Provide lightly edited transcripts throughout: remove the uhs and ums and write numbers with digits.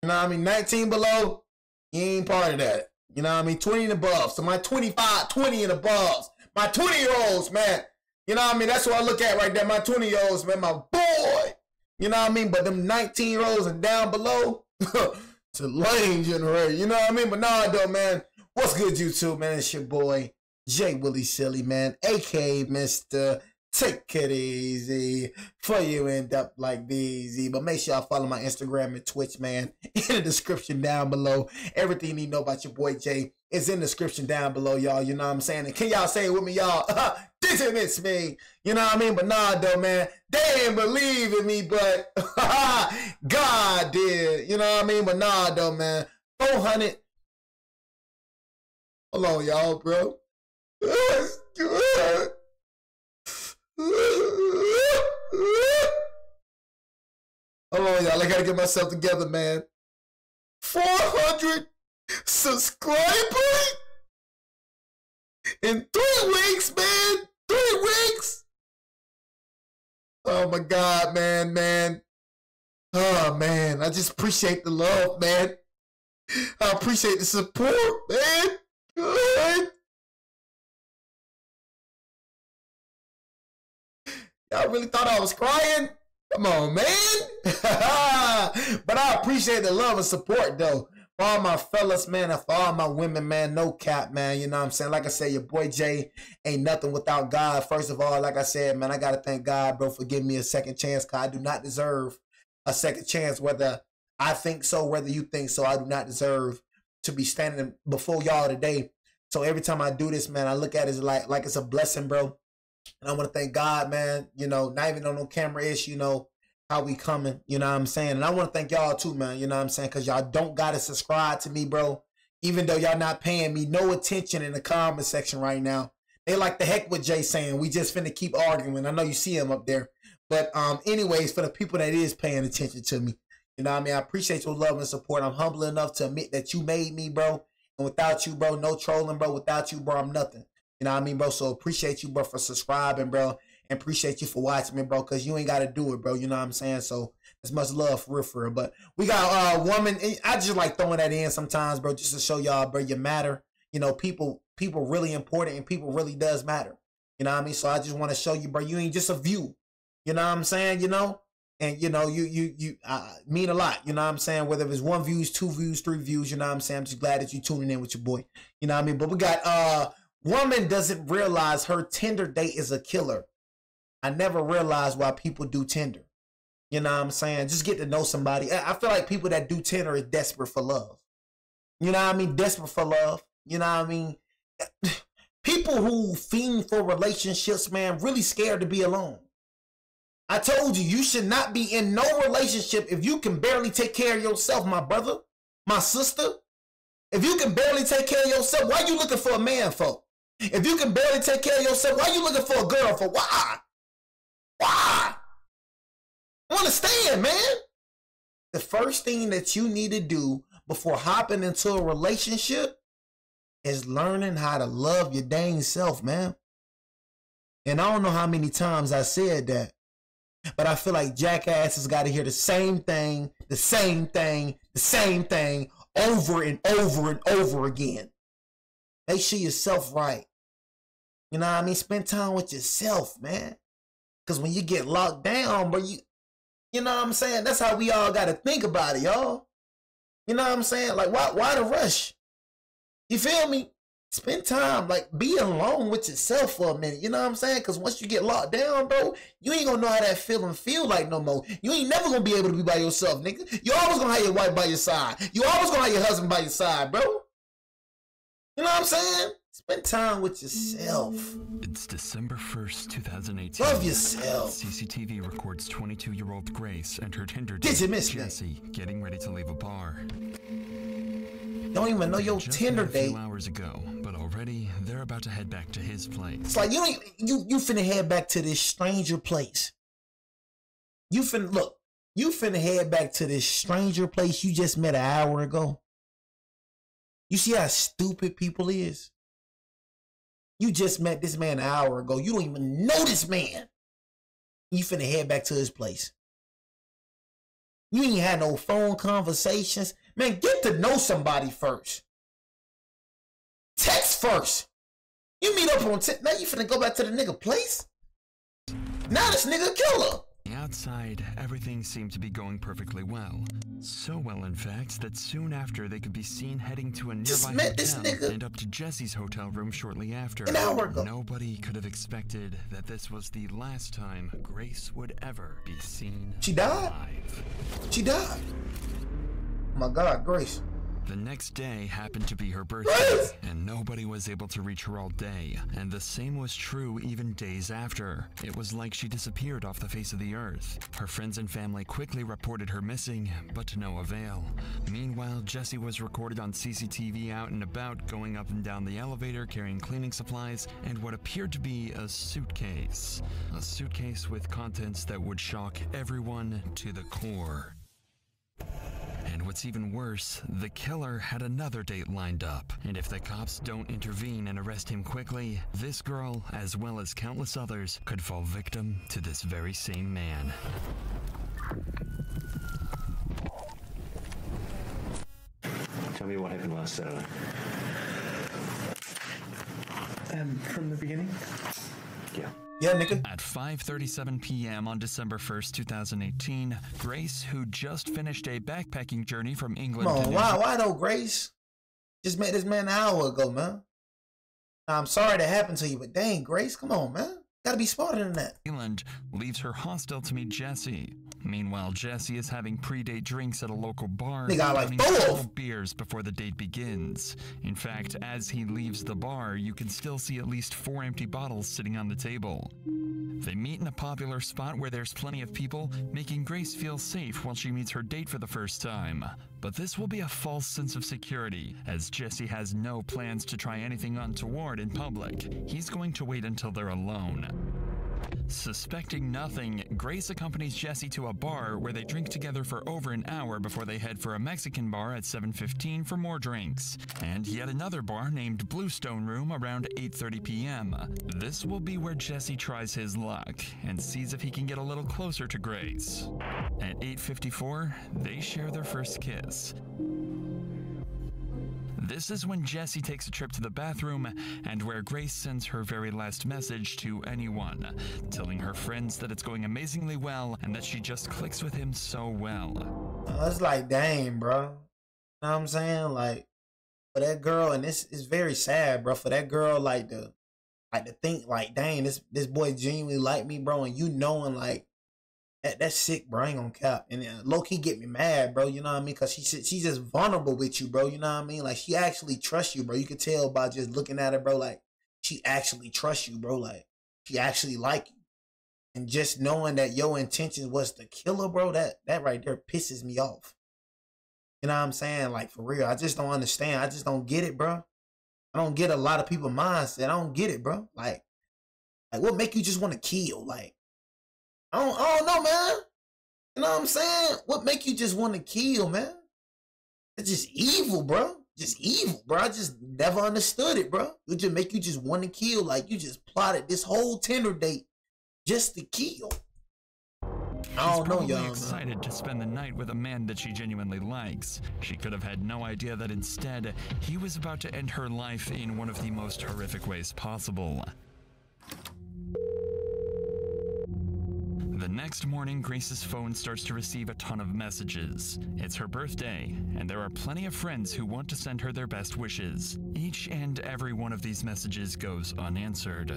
You know what I mean? 19 below, you ain't part of that. You know what I mean? 20 and above. So my 25, 20 and above. My 20-year-olds, man. You know what I mean? That's what I look at right there. My 20-year-olds, man, my boy. You know what I mean? But them 19-year-olds and down below, it's a lame generation. You know what I mean? But nah, though, man. What's good, YouTube, man? It's your boy, J. Willie Silly, man. A.K.A. Mr. Take it easy before you end up like easy. But make sure y'all follow my Instagram and Twitch, man. In the description down below. Everything you need to know about your boy Jay is in the description down below, y'all. You know what I'm saying? And can y'all say it with me, y'all? Didn't it's me. You know what I mean? But nah, though, man. They didn't believe in me, but God did. You know what I mean? But nah, though, man. 400. Hold on, y'all, bro. Hold on, y'all. I gotta get myself together, man. 400 subscribers in 3 weeks, man. 3 weeks. Oh my God, man. Oh man, I just appreciate the love, man. I appreciate the support, man. Good. Y'all really thought I was crying? Come on, man. But I appreciate the love and support, though. For all my fellas, man, and for all my women, man, no cap, man. You know what I'm saying? Like I said, your boy Jay ain't nothing without God. First of all, like I said, man, I got to thank God, bro, for giving me a second chance, because I do not deserve a second chance, whether I think so, whether you think so. I do not deserve to be standing before y'all today. So every time I do this, man, I look at it as like it's a blessing, bro. And I want to thank God, man, you know, not even on no camera-ish, you know, how we coming, you know what I'm saying? And I want to thank y'all too, man, you know what I'm saying? Because y'all don't got to subscribe to me, bro. Even though y'all not paying me no attention in the comment section right now. They like the heck with Jay saying, we just finna keep arguing. I know you see him up there. But anyways, for the people that is paying attention to me, you know what I mean? I appreciate your love and support. I'm humble enough to admit that you made me, bro. And without you, bro, no trolling, bro. Without you, bro, I'm nothing. You know what I mean, bro? So appreciate you, bro, for subscribing, bro. And appreciate you for watching me, bro, because you ain't got to do it, bro. You know what I'm saying? So it's much love for real. But we got a woman. I just like throwing that in sometimes, bro, just to show y'all, bro, you matter. You know, people really important, and people really does matter. You know what I mean? So I just want to show you, bro, you ain't just a view. You know what I'm saying? You know? And, you know, you mean a lot. You know what I'm saying? Whether it's 1 view, 2 views, 3 views, you know what I'm saying? I'm just glad that you tuning in with your boy. You know what I mean? But we got woman doesn't realize her Tinder date is a killer. I never realized why people do Tinder. You know what I'm saying? Just get to know somebody. I feel like people that do Tinder is desperate for love. You know what I mean? Desperate for love. You know what I mean? People who fiend for relationships, man, really scared to be alone. I told you, you should not be in no relationship if you can barely take care of yourself, my brother, my sister. If you can barely take care of yourself, why you looking for a man for? If you can barely take care of yourself, why you looking for a girl for? Why? Why? Understand, man. The first thing that you need to do before hopping into a relationship is learning how to love your dang self, man. And I don't know how many times I said that, but I feel like jackasses got to hear the same thing over and over and over again. Make sure yourself right. You know what I mean? Spend time with yourself, man. Because when you get locked down, bro, you know what I'm saying? That's how we all got to think about it, y'all. You know what I'm saying? Like, why the rush? You feel me? Spend time, like, be alone with yourself for a minute. You know what I'm saying? Because once you get locked down, bro, you ain't going to know how that feeling feel like no more. You ain't never going to be able to be by yourself, nigga. You always going to have your wife by your side. You always going to have your husband by your side, bro. You know what I'm saying? Spend time with yourself. It's December 1st, 2018. Love yourself. CCTV records 22-year-old Grace and her Tinder Did you date, miss Jesse, getting ready to leave a bar. Don't even know your Just Tinder met a few date. hours ago, but already they're about to head back to his place. It's like you finna head back to this stranger place. You finna head back to this stranger place you just met an hour ago. You see how stupid people is? You just met this man an hour ago. You don't even know this man. You finna head back to his place. You ain't had no phone conversations. Man, get to know somebody first. Text first. You meet up on now you finna go back to the nigga place? Now this nigga killer. Outside, everything seemed to be going perfectly well. So well, in fact, that soon after they could be seen heading to a nearby hotel and up to Jesse's hotel room shortly after. An hour ago. Nobody could have expected that this was the last time Grace would ever be seen alive. She died. Oh my God, Grace. The next day happened to be her birthday, and nobody was able to reach her all day, and the same was true even days after. It was like she disappeared off the face of the earth. Her friends and family quickly reported her missing, but to no avail. Meanwhile, Jesse was recorded on CCTV out and about, going up and down the elevator, carrying cleaning supplies, and what appeared to be a suitcase. A suitcase with contents that would shock everyone to the core. And what's even worse, the killer had another date lined up. And if the cops don't intervene and arrest him quickly, this girl, as well as countless others, could fall victim to this very same man. Tell me what happened last Saturday. From the beginning? Yeah. Yeah, nigga. At 5:37 p.m. on December 1st, 2018, Grace, who just finished a backpacking journey from England Come on, to why though, Grace? Just met this man an hour ago, man. Now, I'm sorry that happened to you, but dang, Grace, come on, man. Gotta be smarter than that. Zealand leaves her hostel to meet Jesse. Meanwhile, Jesse is having pre-date drinks at a local bar, like several beers before the date begins. In fact, as he leaves the bar, you can still see at least 4 empty bottles sitting on the table. They meet in a popular spot where there's plenty of people, making Grace feel safe while she meets her date for the first time. But this will be a false sense of security, as Jesse has no plans to try anything untoward in public. He's going to wait until they're alone. Suspecting nothing, Grace accompanies Jesse to a bar where they drink together for over an hour before they head for a Mexican bar at 7:15 for more drinks, and yet another bar named Bluestone Room around 8:30 p.m. This will be where Jesse tries his luck and sees if he can get a little closer to Grace. At 8:54, they share their first kiss. This is when Jesse takes a trip to the bathroom and where Grace sends her very last message to anyone, telling her friends that it's going amazingly well and that she just clicks with him so well. It's like, dang, bro. You know what I'm saying? Like, for that girl, and this is very sad, bro, for that girl, like to think, like, dang, this boy genuinely like me, bro, and you knowing, like, that's sick, bro. I ain't gonna cap. And low-key get me mad, bro. You know what I mean? Because she's just vulnerable with you, bro. You know what I mean? Like, she actually trusts you, bro. You can tell by just looking at her, bro. Like, she actually trusts you, bro. Like, she actually like you. And just knowing that your intention was to kill her, bro, that right there pisses me off. You know what I'm saying? Like, for real. I just don't understand. I just don't get it, bro. I don't get a lot of people's mindset. I don't get it, bro. Like what make you just want to kill? Like, I don't know, man. You know what I'm saying? What make you just want to kill, man? It's just evil, bro. Just evil, bro. I just never understood it, bro. It just make you just want to kill. Like, you just plotted this whole Tinder date just to kill. I don't know, y'all. She's excited to spend the night with a man that she genuinely likes. She could have had no idea that instead, he was about to end her life in one of the most horrific ways possible. The next morning, Grace's phone starts to receive a ton of messages. It's her birthday, and there are plenty of friends who want to send her their best wishes. Each and every one of these messages goes unanswered.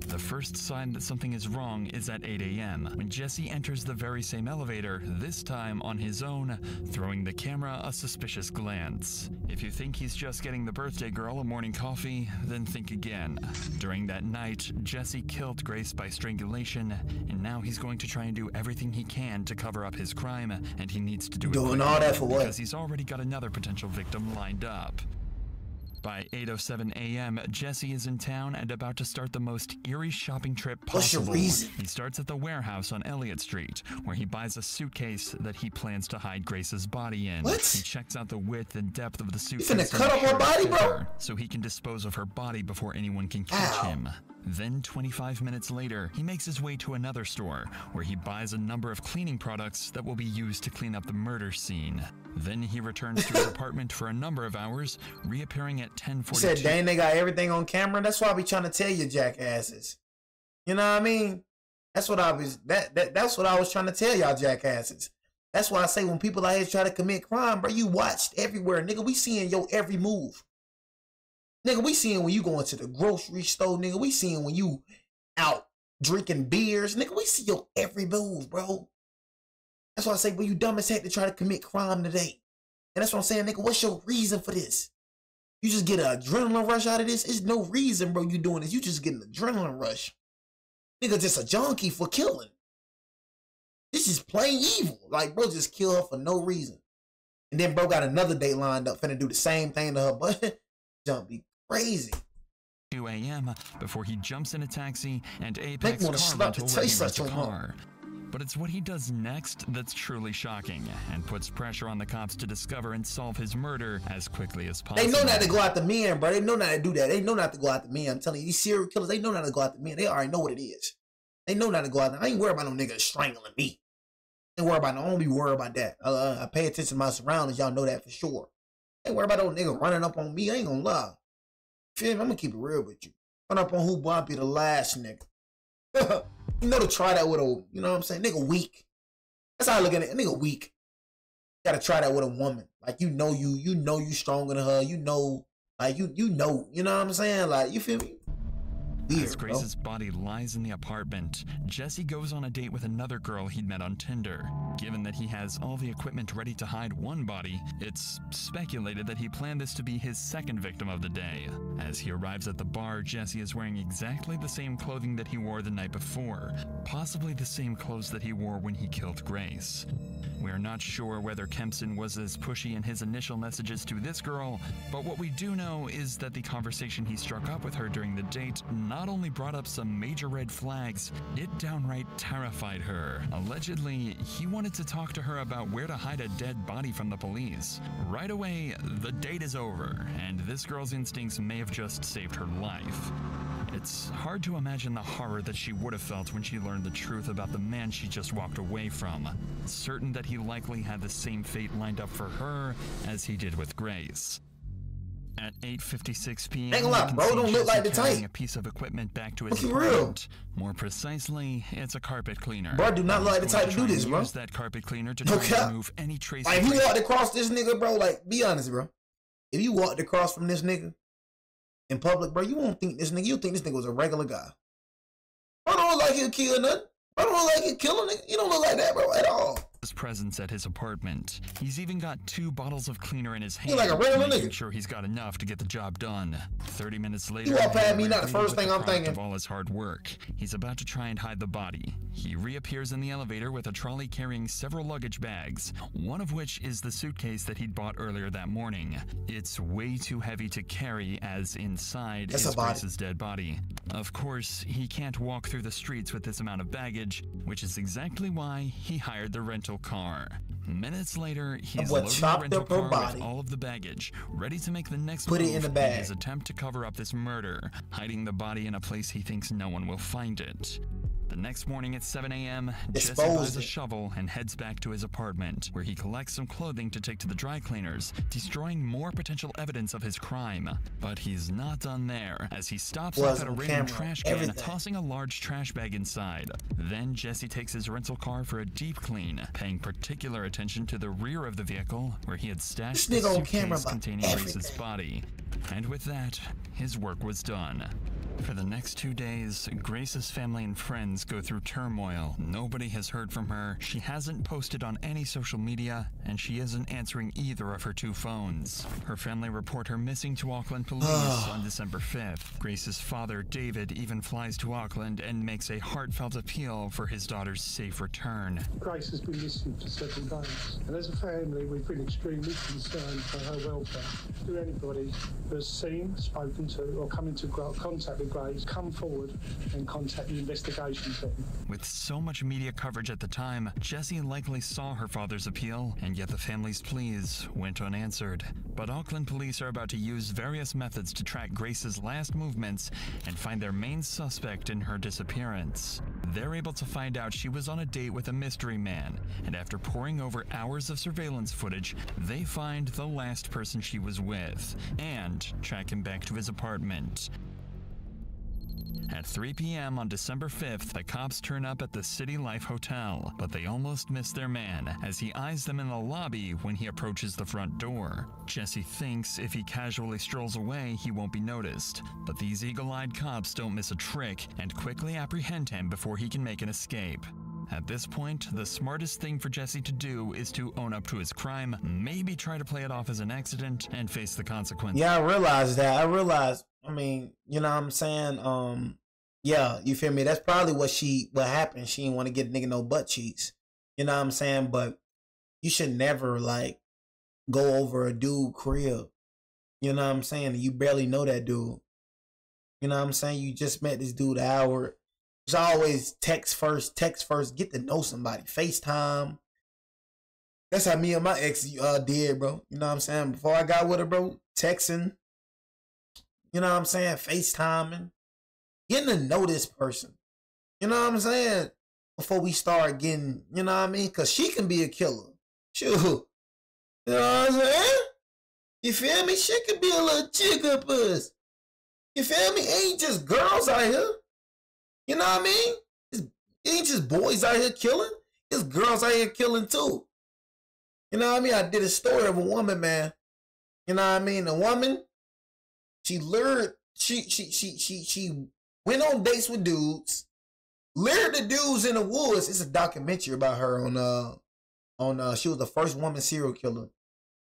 The first sign that something is wrong is at 8 a.m. when Jesse enters the very same elevator, this time on his own, throwing the camera a suspicious glance. If you think he's just getting the birthday girl a morning coffee, then think again. During that night, Jesse killed Grace by strangulation, and now he's going to try and do everything he can to cover up his crime, and he needs to do it doing all that for what? Because he's already got another potential victim lined up. By 8:07 a.m., Jesse is in town and about to start the most eerie shopping trip possible. What's your reason? He starts at the warehouse on Elliott Street, where he buys a suitcase that he plans to hide Grace's body in. What? He checks out the width and depth of the suitcase. You finna cut up her body, bro? So he can dispose of her body before anyone can catch him. Then 25 minutes later, he makes his way to another store where he buys a number of cleaning products that will be used to clean up the murder scene. Then he returns to his apartment for a number of hours, reappearing at 10:42. He said, dang, they got everything on camera. That's why I be trying to tell you, jackasses. You know what I mean? That's what I was that's what I was trying to tell y'all, jackasses. That's why I say when people out here try to commit crime, bro, you watched everywhere. Nigga, we seeing your every move. Nigga, we seeing when you going to the grocery store, nigga. We seeing when you out drinking beers. Nigga, we see your every move, bro. That's why I say, well, you dumb as heck to try to commit crime today. And that's what I'm saying, nigga, what's your reason for this? You just get an adrenaline rush out of this? There's no reason, bro, you doing this. You just get an adrenaline rush. Nigga just a junkie for killing. This is plain evil. Like, bro, just kill her for no reason. And then bro got another date lined up, finna do the same thing to her, but jump be crazy. 2 a.m. before he jumps in a taxi and Apex Make me car wanna rental slap the where he taste rents a out your car. But it's what he does next that's truly shocking and puts pressure on the cops to discover and solve his murder as quickly as possible. They know not to go out the men, bro. They know not to do that. They know not to go out the men. I'm telling you, these serial killers, they know not to go out the men. They already know what it is. They know not to go out there. I ain't worried about no nigga strangling me. I ain't worried about no, I don't be worried about that. I pay attention to my surroundings. Y'all know that for sure. I ain't worried about no nigga running up on me. I ain't gonna lie. Feel me? I'm gonna keep it real with you. Run up on who boy be the last nigga. You know to try that with a, you know what I'm saying? Nigga weak. That's how I look at it. Nigga weak. You gotta try that with a woman. Like you know you stronger than her. You know, like you know what I'm saying? Like, you feel me? Weird, as Grace's body lies in the apartment, Jesse goes on a date with another girl he'd met on Tinder. Given that he has all the equipment ready to hide one body, it's speculated that he planned this to be his second victim of the day. As he arrives at the bar, Jesse is wearing exactly the same clothing that he wore the night before, possibly the same clothes that he wore when he killed Grace. We are not sure whether Kempson was as pushy in his initial messages to this girl, but what we do know is that the conversation he struck up with her during the date not only brought up some major red flags, it downright terrified her. Allegedly, he wanted to talk to her about where to hide a dead body from the police. Right away, the date is over, and this girl's instincts may have just saved her life. It's hard to imagine the horror that she would have felt when she learned the truth about the man she just walked away from, certain that he likely had the same fate lined up for her as he did with Grace. At 8:56 p.m., ain't gonna lie, bro, don't look like the type. A piece of equipment back to his What's apartment. More precisely, it's a carpet cleaner. Bro, do not look like the type to do this, bro. Use that carpet cleaner to try and remove any traces. Like, if you walked across this nigga, bro, like, be honest, bro. If you walked across from this nigga in public, bro, you won't think this nigga. You think this nigga was a regular guy. Bro, don't look like he'll kill nothing. Bro, don't look like he'll kill a nigga. You don't look like that, bro, at all. His presence at his apartment. He's even got 2 bottles of cleaner in his hand, like a regular making nigga. sure he's got enough to get the job done. 30 minutes later, You walk past me, he's not the first thing I'm thinking. of all his hard work. He's about to try and hide the body. He reappears in the elevator with a trolley carrying several luggage bags, one of which is the suitcase that he'd bought earlier that morning. It's way too heavy to carry, as inside is Grace's dead body. Of course, he can't walk through the streets with this amount of baggage, which is exactly why he hired the rental car. Minutes later, he's loading the rental car with all of the baggage, ready to make the next move in the bag. in his attempt to cover up this murder, hiding the body in a place he thinks no one will find it. The next morning at 7 a.m., Jesse buys a shovel and heads back to his apartment, where he collects some clothing to take to the dry cleaners, destroying more potential evidence of his crime. But he's not done there, as he stops off at a random trash can, tossing a large trash bag inside. Then Jesse takes his rental car for a deep clean, paying particular attention to the rear of the vehicle, where he had stashed the suitcase containing Grace's body. And with that, his work was done. For the next 2 days, Grace's family and friends go through turmoil. Nobody has heard from her, she hasn't posted on any social media, and she isn't answering either of her 2 phones. Her family report her missing to Auckland police on December 5th. Grace's father, David, even flies to Auckland and makes a heartfelt appeal for his daughter's safe return. Grace has been missing for several days, and as a family, we've been extremely concerned for her welfare. To anybody who has seen, spoken to, or come into contact with Grace, come forward and contact the investigation team. With so much media coverage at the time, Jessie likely saw her father's appeal, and yet the family's pleas went unanswered. But Auckland police are about to use various methods to track Grace's last movements and find their main suspect in her disappearance. They're able to find out she was on a date with a mystery man, and after poring over hours of surveillance footage, they find the last person she was with and track him back to his apartment. At 3 p.m. on December 5th, the cops turn up at the City Life Hotel, but they almost miss their man as he eyes them in the lobby when he approaches the front door. Jessie thinks if he casually strolls away, he won't be noticed, but these eagle-eyed cops don't miss a trick and quickly apprehend him before he can make an escape. At this point, the smartest thing for Jessie to do is to own up to his crime, maybe try to play it off as an accident, and face the consequences. Yeah, I realized that. I mean, you know what I'm saying? Yeah, you feel me? That's probably what happened. She didn't want to get a nigga no butt cheeks. You know what I'm saying? But you should never, like, go over a dude crib. You know what I'm saying? You barely know that dude. You know what I'm saying? You just met this dude an hour. It's always text first, get to know somebody. FaceTime. That's how me and my ex did, bro. You know what I'm saying? Before I got with her, bro, texting. You know what I'm saying? FaceTiming. Getting to know this person. You know what I'm saying? Before we start getting, you know what I mean? Because she can be a killer. Shoot. You know what I'm saying? You feel me? She could be a little jigger puss. You feel me? Ain't just girls out here. You know what I mean? It ain't just boys out here killing. It's girls out here killing too. You know what I mean? I did a story of a woman, man. You know what I mean? A woman, she lured, she went on dates with dudes, lured the dudes in the woods. It's a documentary about her on she was the first woman serial killer.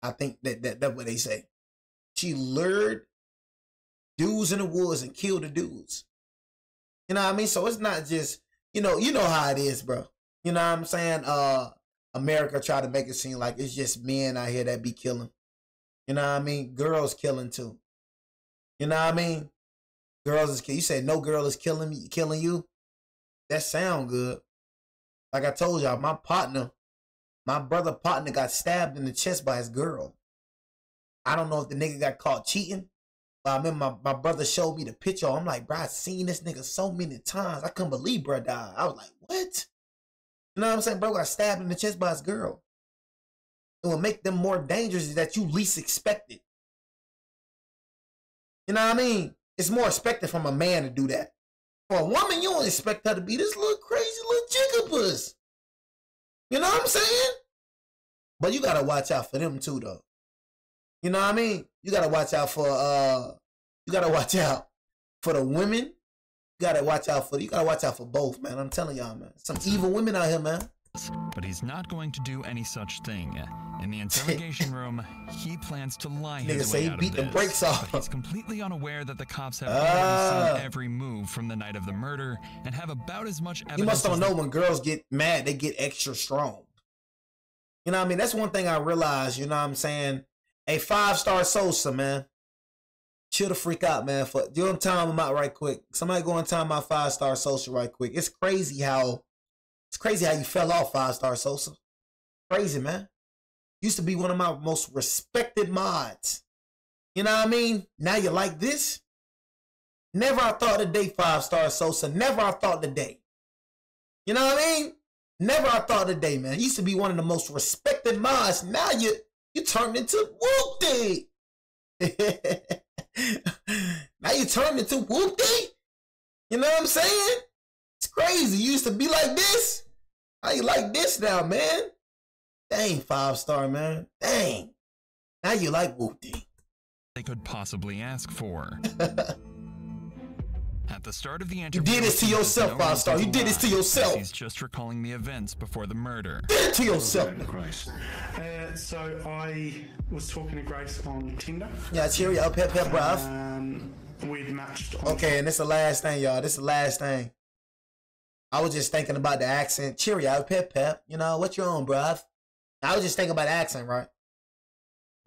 I think that's what they say. She lured dudes in the woods and killed the dudes. You know what I mean? So it's not just, you know how it is, bro. You know what I'm saying? America try to make it seem like it's just men out here that be killing. You know what I mean? Girls killing too. You know what I mean? Girls is killing. You say no girl is killing you? That sound good. Like I told y'all, my brother partner got stabbed in the chest by his girl. I don't know if the nigga got caught cheating. I remember my brother showed me the picture. I'm like, bro, I seen this nigga so many times. I couldn't believe bro died. I was like, what? You know what I'm saying? Bro got stabbed in the chest by his girl. It will make them more dangerous that you least expected. You know what I mean? It's more expected from a man to do that. For a woman, you don't expect her to be this little crazy little jigabus. You know what I'm saying? But you gotta watch out for them too, though. You know what I mean? You gotta watch out for the women. You gotta watch out for both, man. I'm telling y'all, man. Some evil women out here, man. But he's not going to do any such thing. In the interrogation room, he plans to lie his way out of beat this. the brakes off. But he's completely unaware that the cops have already seen every move from the night of the murder and have about as much evidence. You must don't know when girls get mad, they get extra strong. You know what I mean? That's one thing I realized, you know what I'm saying? A 5-star Sosa, man. Chill the freak out, man. You want to time him out right quick. Somebody go and time my 5-star Sosa right quick. It's crazy how you fell off 5-star Sosa. Crazy, man. Used to be one of my most respected mods. You know what I mean? Now you like this? Never I thought today, 5-star Sosa. Never I thought today. You know what I mean? Never I thought today, man. Used to be one of the most respected mods. Now you turned into Whoop-Dee. Now you turned into Whoop-Dee? You know what I'm saying? It's crazy. You used to be like this. How you like this now, man? Dang, 5-star, man. Dang. Now you like Whoop-Dee. They could possibly ask for. At the start of the interview, you did this to yourself, 5-star. You did this to yourself. He's just recalling the events before the murder. You did it to yourself. So I was talking to Grace on Tinder. Yeah, cheerio, up, hip, bruv. We'd matched on... Okay, and this is the last thing, y'all. This is the last thing. I was just thinking about the accent. Cheerio, pep. You know, what you on, bruv? I was just thinking about the accent, right?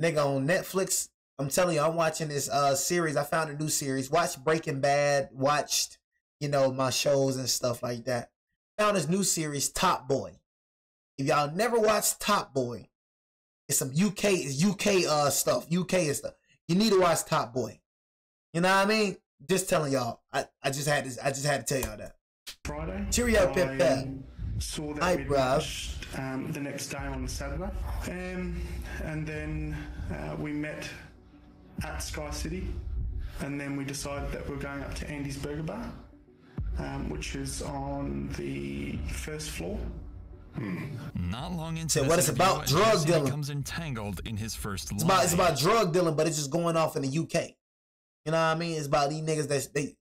Nigga on Netflix, I'm telling you, I'm watching this series. I found a new series. Watched Breaking Bad. Watched, you know, my shows and stuff like that. Found this new series, Top Boy. If y'all never watched Top Boy, it's some UK stuff. UK and stuff. You need to watch Top Boy. You know what I mean? Just telling y'all. I just had to tell y'all that. Friday. Cheerio, Pep Pep. Saw that Hi, we'd bruv. matched, the next day on Saturday. And then we met at Sky City. And then we decided that we're going up to Andy's Burger Bar, which is on the first floor. Not long into So this what it's interview, about, drug Jesse dealing. becomes entangled in his first It's lie. about drug dealing, but it's just going off in the UK. You know what I mean? It's about these niggas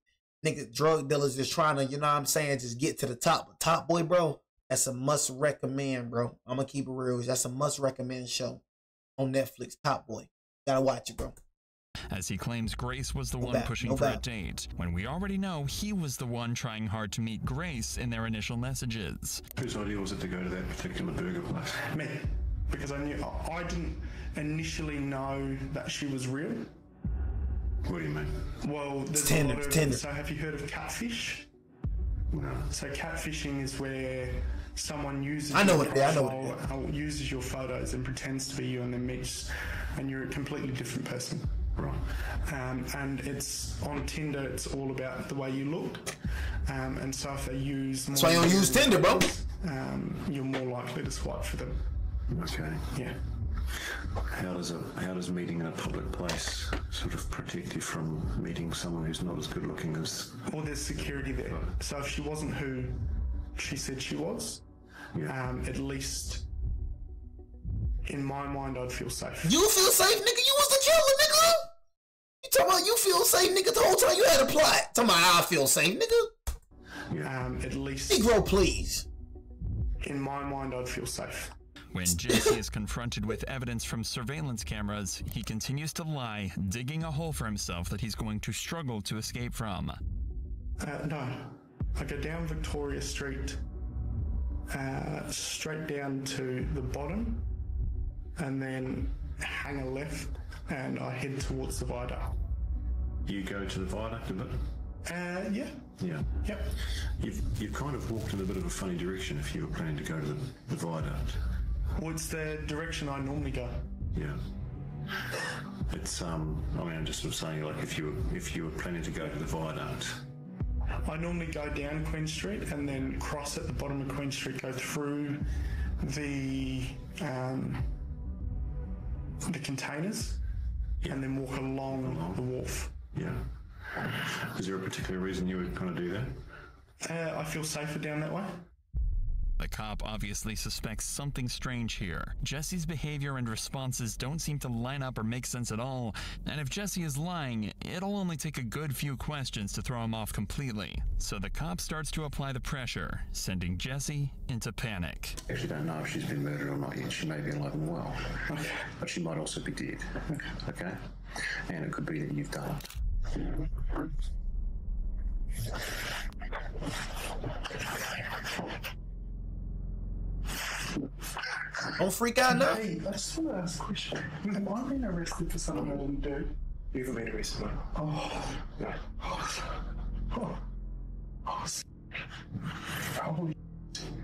niggas drug dealers just trying to, you know what I'm saying, just get to the top. But Top Boy, bro, that's a must recommend, bro. I'm gonna keep it real. That's a must recommend show on Netflix. Top Boy, gotta watch it, bro. As he claims Grace was the No one doubt, pushing no for a doubt. date, when we already know he was the one trying hard to meet Grace in their initial messages. Whose idea was it to go to that particular burger place? Me. Because I didn't initially know that she was real. What do you mean? Well, there's Tinder, a lot of... Tinder. So have you heard of catfish? No. So catfishing is where someone uses I know your what it is, I know what it profile, uses your photos and pretends to be you and then meets, and you're a completely different person. Right. And it's on Tinder, it's all about the way you look. And so if they use... That's why you don't use Tinder, bro. You're more likely to swipe for them. Okay. Yeah. How does meeting in a public place sort of protect you from meeting someone who's not as good looking as... Or there's security there. So if she wasn't who she said she was, at least in my mind, I'd feel safe. You feel safe, nigga? You was the killer, nigga. You talking about you feel safe, nigga? The whole time you had a plot. Talking about I feel safe, nigga. At least Negro, please. in my mind, I'd feel safe. When Jesse is confronted with evidence from surveillance cameras, he continues to lie, digging a hole for himself that he's going to struggle to escape from. No. I go down Victoria Street, straight down to the bottom, and then hang a left, and I head towards the viaduct. You go to the viaduct a bit? Yeah. Yeah. Yep. You've kind of walked in a bit of a funny direction if you were planning to go to the viaduct. Well, it's the direction I normally go. Yeah. It's I mean, I'm just sort of saying, like, if you were planning to go to the viaduct. I normally go down Queen Street and then cross at the bottom of Queen Street, go through the containers, and then walk along the wharf. Yeah. Is there a particular reason you would kind of do that? I feel safer down that way. The cop obviously suspects something strange here. Jesse's behavior and responses don't seem to line up or make sense at all, and if Jesse is lying, it'll only take a good few questions to throw him off completely. So the cop starts to apply the pressure, sending Jesse into panic. Actually don't know if she's been murdered or not yet. She may be alive and well. Okay. But she might also be dead. Okay? And it could be that you've done it. Don't freak out now. Hey, I just want to ask a question. Have I been arrested for something I didn't do? You haven't been arrested, mate. Oh, No. oh.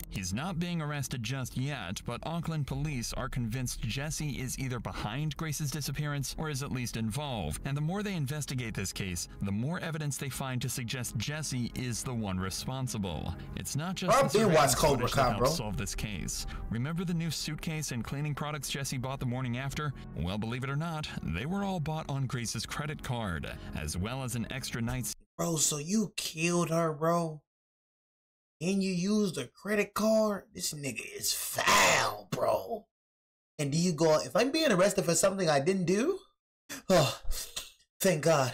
He's not being arrested just yet, but Auckland police are convinced Jesse is either behind Grace's disappearance or is at least involved. And the more they investigate this case, the more evidence they find to suggest Jesse is the one responsible. It's not just Bro, the I did watch surveillance Cobra footage that Kai, helps bro. solve this case. Remember the new suitcase and cleaning products Jesse bought the morning after? Well, believe it or not, they were all bought on Grace's credit card, as well as an extra night's Bro, so you killed her, bro? And you used a credit card? This nigga is foul, bro. And do you go, if I'm being arrested for something I didn't do? Oh, thank God.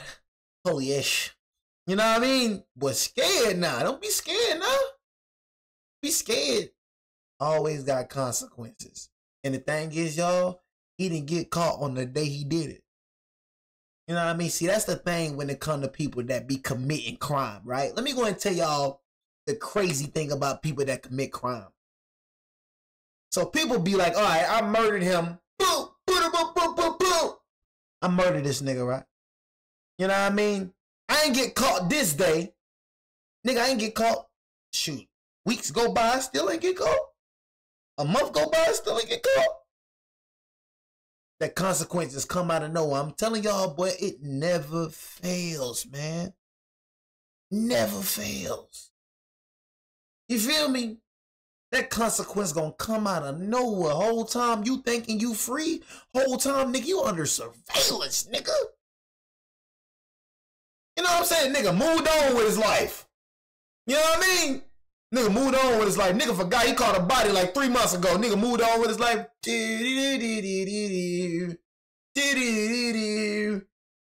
Holy ish. You know what I mean? But scared now. Don't be scared now. Be scared. Always got consequences. And the thing is, y'all, he didn't get caught on the day he did it. You know what I mean? See, that's the thing when it comes to people that be committing crime, right? Let me go and tell y'all the crazy thing about people that commit crime. So people be like, all right, I murdered him. Boom, boom, boom, boom, boom, boom. I murdered this nigga, right? You know what I mean? I ain't get caught this day. Nigga, I ain't get caught. Shoot. Weeks go by, still ain't get caught. A month go by, still ain't get caught. That consequences come out of nowhere. I'm telling y'all, boy, it never fails, man. Never fails. You feel me? That consequence gonna come out of nowhere. Whole time you thinking you free. Whole time, nigga, you under surveillance, nigga. You know what I'm saying? Nigga moved on with his life. You know what I mean? Nigga moved on with his life. Nigga forgot he caught a body like 3 months ago. Nigga moved on with his life.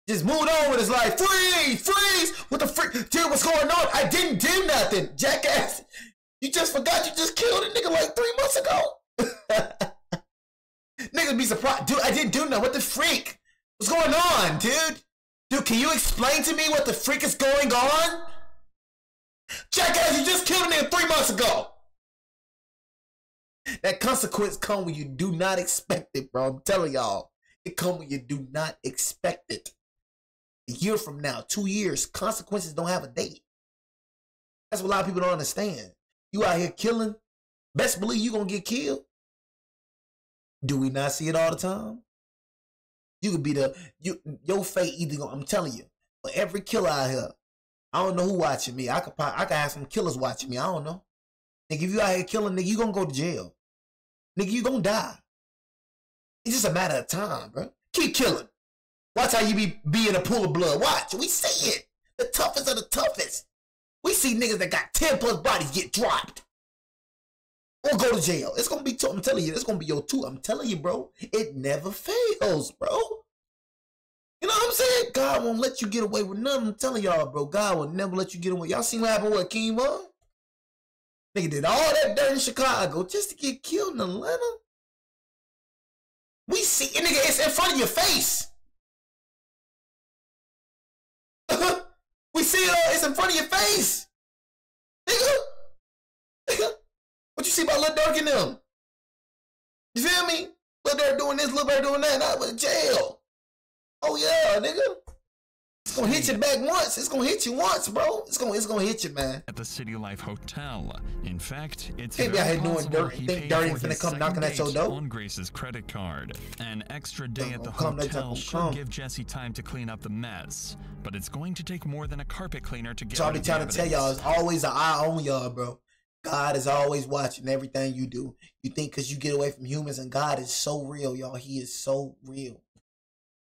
Just moved on with his life. Freeze! Freeze! What the frick? Dude, what's going on? I didn't do nothing, jackass. You just forgot you just killed a nigga like 3 months ago. Niggas be surprised. Dude, I didn't do nothing. What the freak? What's going on, dude? Dude, can you explain to me what the freak is going on? Jackass, you just killed a nigga 3 months ago. That consequence come when you do not expect it, bro. I'm telling y'all. It come when you do not expect it. A year from now, 2 years, consequences don't have a date. That's what a lot of people don't understand. You out here killing, best believe you gonna get killed. Do we not see it all the time? You could be your fate either gonna, I'm telling you, for every killer out here, I don't know who watching me. I could have some killers watching me. I don't know. Nigga, if you out here killing, nigga, you gonna go to jail. Nigga, you gonna die. It's just a matter of time, bro. Keep killing. Watch how you be in a pool of blood. Watch. We see it. The toughest of the toughest. We see niggas that got 10 plus bodies get dropped. Or go to jail. It's gonna be, I'm telling you, it's gonna be your two. I'm telling you, bro. It never fails, bro. You know what I'm saying? God won't let you get away with nothing. I'm telling y'all, bro. God will never let you get away. Y'all seen what happened with Kima? Nigga did all that dirt in Chicago just to get killed in Atlanta. We see it, nigga. It's in front of your face. We see it. It's in front of your face, nigga. What you see about Lil Durk and them? You feel me? Lil Durk doing this, Lil Durk doing that. Not with jail. Oh yeah, nigga. It's gonna hit you back once. It's gonna hit you once, bro. It's gonna hit you, man. At the City Life Hotel. In fact, it's can't be out here doing dirt. he Think paid Dirty for finna his come knocking at your second date door? on Grace's credit card. An extra day at the Come, they hotel gonna should come. give Jesse time to clean up the mess, but it's going to take more than a carpet cleaner to get So I rid be of the trying to tell y'all, evidence. it's always an eye on y'all, bro. God is always watching everything you do. You think because you get away from humans, and God is so real, y'all. He is so real.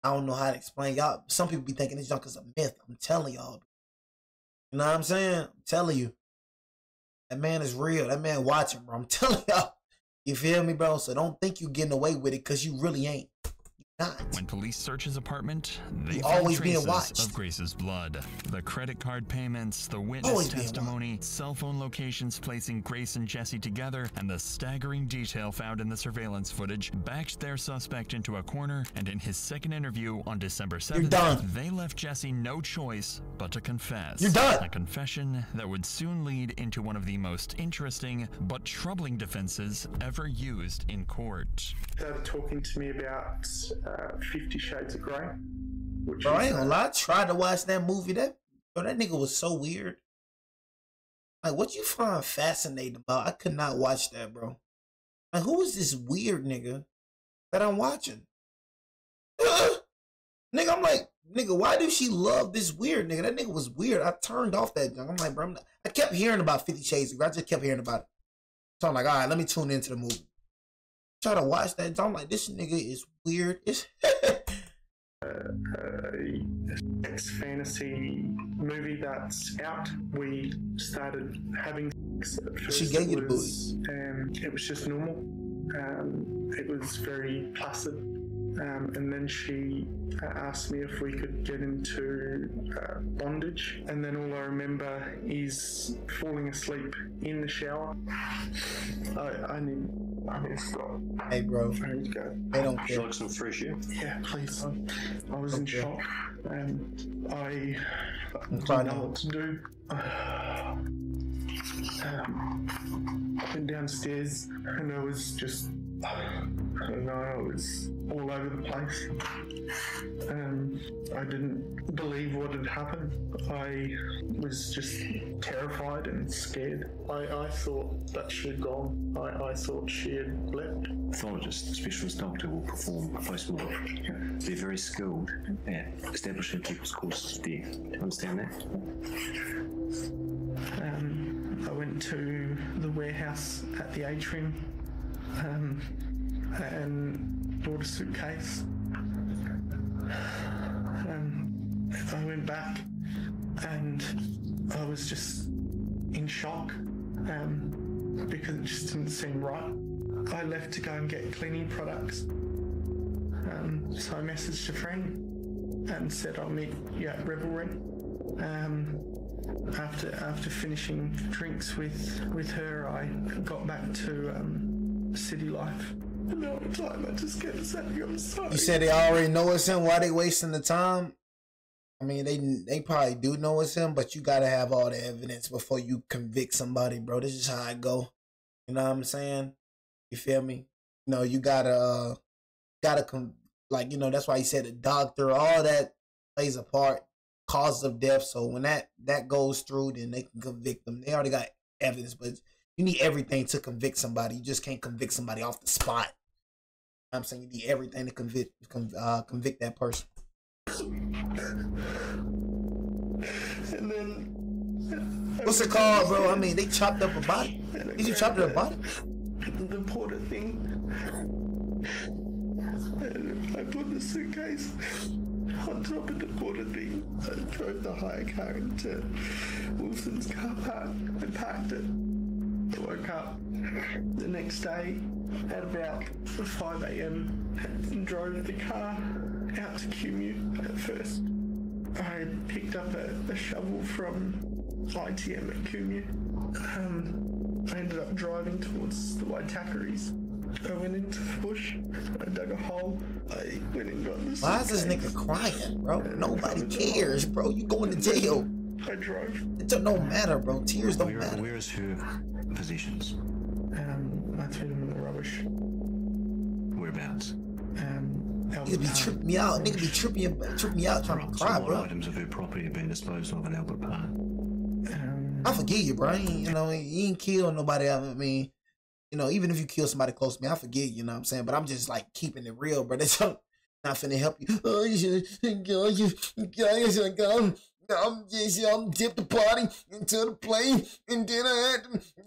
I don't know how to explain y'all. Some people be thinking this junk is a myth. I'm telling y'all. You know what I'm saying? I'm telling you. That man is real. That man watching, bro. I'm telling y'all. You feel me, bro? So don't think you getting away with it because you really ain't. Not. When police search his apartment, they You find always being traces watched. of Grace's blood. The credit card payments, the witness Always being testimony, cell phone locations placing Grace and Jesse together, and the staggering detail found in the surveillance footage backed their suspect into a corner, and in his second interview on December 7th, done. they left Jesse no choice but to confess. You're done. A confession that would soon lead into one of the most interesting but troubling defenses ever used in court. They were talking to me about 50 Shades of Grey. Which Bro, I is, ain't gonna lie. I tried to watch that movie. That nigga was so weird. Like, what you find fascinating about? I could not watch that, bro. Like, who is this weird nigga that I'm watching? Nigga, I'm like, nigga, why do she love this weird nigga? That nigga was weird. I turned off that junk. I'm like, bro, I kept hearing about 50 Shades of Grey. I just kept hearing about it. So I'm like, all right, let me tune into the movie. Try to watch that. I'm like, this nigga is weird. It's sex fantasy movie that's out. We started having sex at first. She gave you the it was just normal. It was very placid. And then she asked me if we could get into bondage. And then all I remember is falling asleep in the shower. I need to stop. Hey, bro. I need to go. They don't care. Like some fresh air? Yeah, please. I was in shock, and I didn't crying know out. what to do. Went downstairs, and I was just, I don't know, I was all over the place. I didn't believe what had happened. I was just terrified and scared. I thought that she had gone. I thought she had left. Pathologist, specialist doctor will perform a post-mortem. They're very skilled at establishing people's causes of death. Do you understand that? I went to the warehouse at the atrium and bought a suitcase. I went back and I was just in shock because it just didn't seem right. I left to go and get cleaning products. So I messaged a friend and said I'll meet you at Revelry. After finishing drinks with her, I got back to city life. And all the time I just kept saying I'm sorry. You said they already know it's him. Why they wasting the time? I mean, they probably do know it's him, but you gotta have all the evidence before you convict somebody, bro. This is how I go. You know what I'm saying? You feel me? You know, you gotta like, you know, that's why he said the doctor, all that plays a part, cause of death. So when that goes through, then they can convict them. They already got evidence, but you need everything to convict somebody. You just can't convict somebody off the spot. You know I'm saying you need everything to convict that person. And then What's it called, bro? I mean, they chopped up a body. Did you chop up a body? The porter thing. And I put the suitcase on top of the porter thing. I drove the hire car into Wilson's car park and parked it. I woke up the next day at about 5 a.m. and drove the car out to Cumu. At first, I picked up a shovel from ITM at Cumu. I ended up driving towards the Waitakaries. I went into the bush, I dug a hole, I went and got the suitcase. Why is this nigga crying, bro? Nobody cares, bro. You going to jail. I drove. It don't matter, bro. Tears don't matter. Where is her possessions? I threw them in the rubbish. Whereabouts? Niggas be tripping me out. Niggas be tripping me out trying to cry, what bro. items of her property have been disposed of in Albert Park? I forgive you, bro. You ain't killed nobody. I mean, you know, even if you kill somebody close to me, I forgive you, you know what I'm saying? But I'm just like keeping it real, bro. That's not finna help you. Oh, I'm dipped the party into the plane, and then I had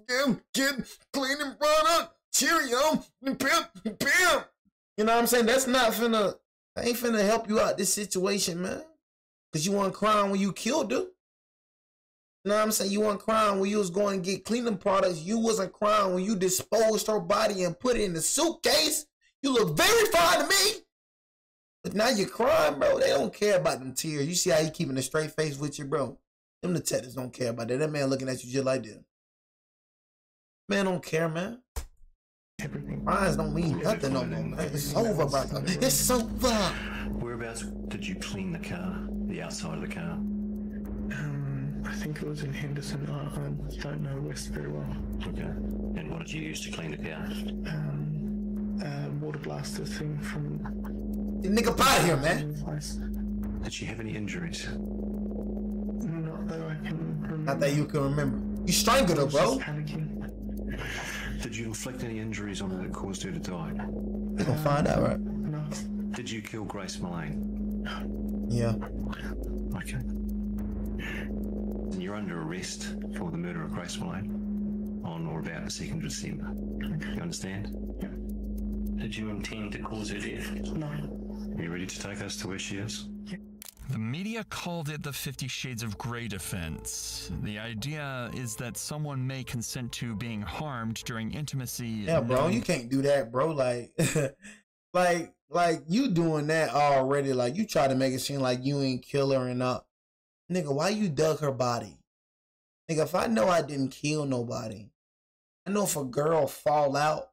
to get cleaning product, Cheerio, and pimp. You know what I'm saying? That's not finna, I ain't finna help you out this situation, man. Cause you weren't crying when you killed her. You know what I'm saying? You weren't crying when you was going to get cleaning products. You wasn't crying when you disposed her body and put it in the suitcase. You look very fine to me. But now you're crying, bro. They don't care about them tears. You see how he keeping a straight face with you, bro? Them detectives don't care about that. That man looking at you just like that. Man don't care, man. Cries don't mean nothing no more, man. It's over, brother. It's over. Whereabouts did you clean the car? The outside of the car? I think it was in Henderson. I don't know West very well. Okay. And what did you use to clean the car? Water blaster thing from... Nigga, out of here, man. Did she have any injuries? Not that I can remember. Not that you can remember. You strangled her, bro. Panicking. Did you inflict any injuries on her that caused her to die? We're gonna find out, right? No. Did you kill Grace Mullane? Yeah. Okay. And you're under arrest for the murder of Grace Mullane on or about the 2nd of December. You understand? Yeah. Did you intend to cause her death? No. Are you ready to take us to where she is? Yeah. The media called it the 50 Shades of Grey defense. The idea is that someone may consent to being harmed during intimacy. Yeah, bro, you can't do that, bro. Like, like you doing that already. Like, you try to make it seem like you ain't kill her and up. Nigga, why you dug her body? Nigga, if I know I didn't kill nobody, I know if a girl fall out,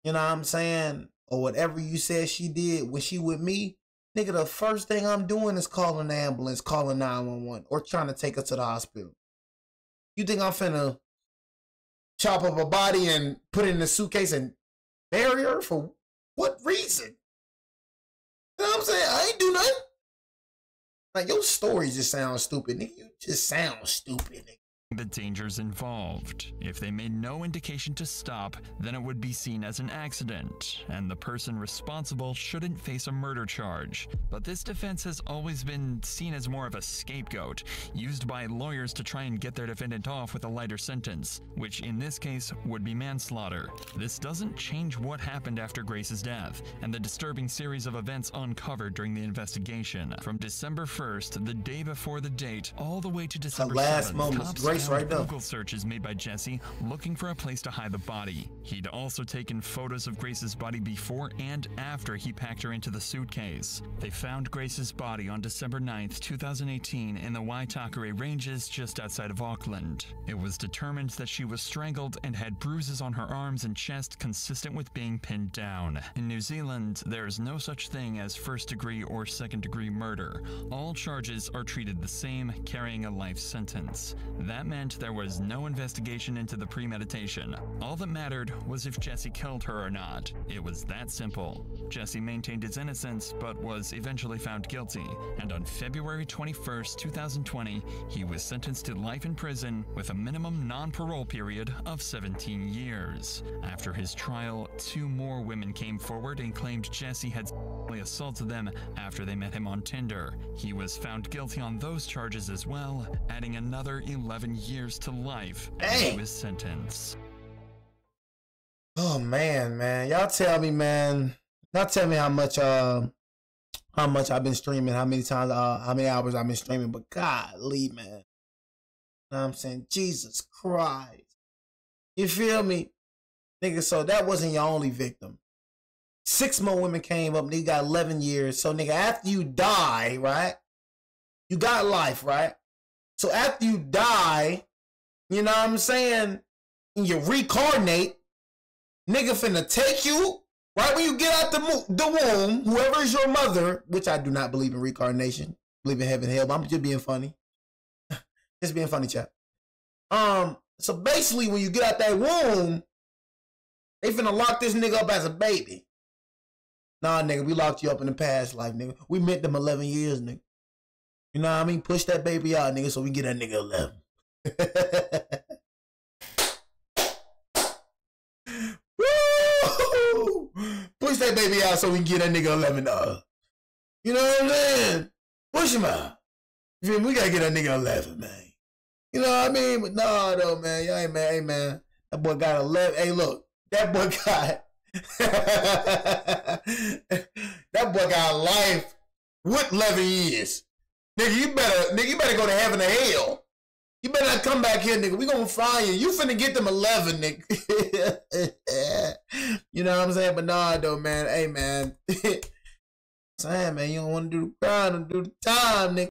you know what I'm saying, or whatever you said she did when she with me, nigga, the first thing I'm doing is calling the ambulance, calling 911, or trying to take her to the hospital. You think I'm finna chop up a body and put it in a suitcase and bury her for what reason? You know what I'm saying? I ain't do nothing. Like, your story just sounds stupid, nigga. You just sound stupid, nigga. The dangers involved. If they made no indication to stop, then it would be seen as an accident, and the person responsible shouldn't face a murder charge. But this defense has always been seen as more of a scapegoat, used by lawyers to try and get their defendant off with a lighter sentence, which in this case would be manslaughter. This doesn't change what happened after Grace's death, and the disturbing series of events uncovered during the investigation. From December 1st, the day before the date, all the way to December 7th, cops found Google searches made by Jesse looking for a place to hide the body. He'd also taken photos of Grace's body before and after he packed her into the suitcase. They found Grace's body on December 9th, 2018 in the Waitakere Ranges just outside of Auckland. It was determined that she was strangled and had bruises on her arms and chest consistent with being pinned down. In New Zealand, there is no such thing as first-degree or second-degree murder. All charges are treated the same, carrying a life sentence. That meant there was no investigation into the premeditation. All that mattered was if Jesse killed her or not. It was that simple. Jesse maintained his innocence, but was eventually found guilty, and on February 21st, 2020, he was sentenced to life in prison with a minimum non-parole period of 17 years. After his trial, 2 more women came forward and claimed Jesse had sexually assaulted them after they met him on Tinder. He was found guilty on those charges as well, adding another 11 years to life to his sentence. Oh man. Y'all tell me, man. Y'all tell me how much I've been streaming, how many hours I've been streaming, but golly, man. You know what I'm saying? Jesus Christ. You feel me? Nigga, so that wasn't your only victim. 6 more women came up, nigga got 11 years. So nigga, after you die, right? You got life, right? So after you die, you know what I'm saying? And you reincarnate, nigga finna take you, right when you get out the womb, whoever is your mother, which I do not believe in reincarnation, believe in heaven and hell, but I'm just being funny. Just being funny, chat. So basically when you get out that womb, they finna lock this nigga up as a baby. Nah, nigga, we locked you up in the past life, nigga. We meant them 11 years, nigga. You know what I mean? Push that baby out, nigga, so we can get that nigga 11. Woo! Push that baby out so we can get that nigga 11. You know what I'm saying? Push him out. We gotta get that nigga 11, man. You know what I mean? But nah, though, man. Y'all ain't man. Hey, man. That boy got 11. Hey, look. That boy got... that boy got life with 11 years. Nigga, you better go to heaven or hell. You better not come back here, nigga. We gonna find you. You finna get them 11, nigga. You know what I'm saying? But nah, though, man. Hey, man. Saying, man, you don't want to do the crime and do the time, nigga.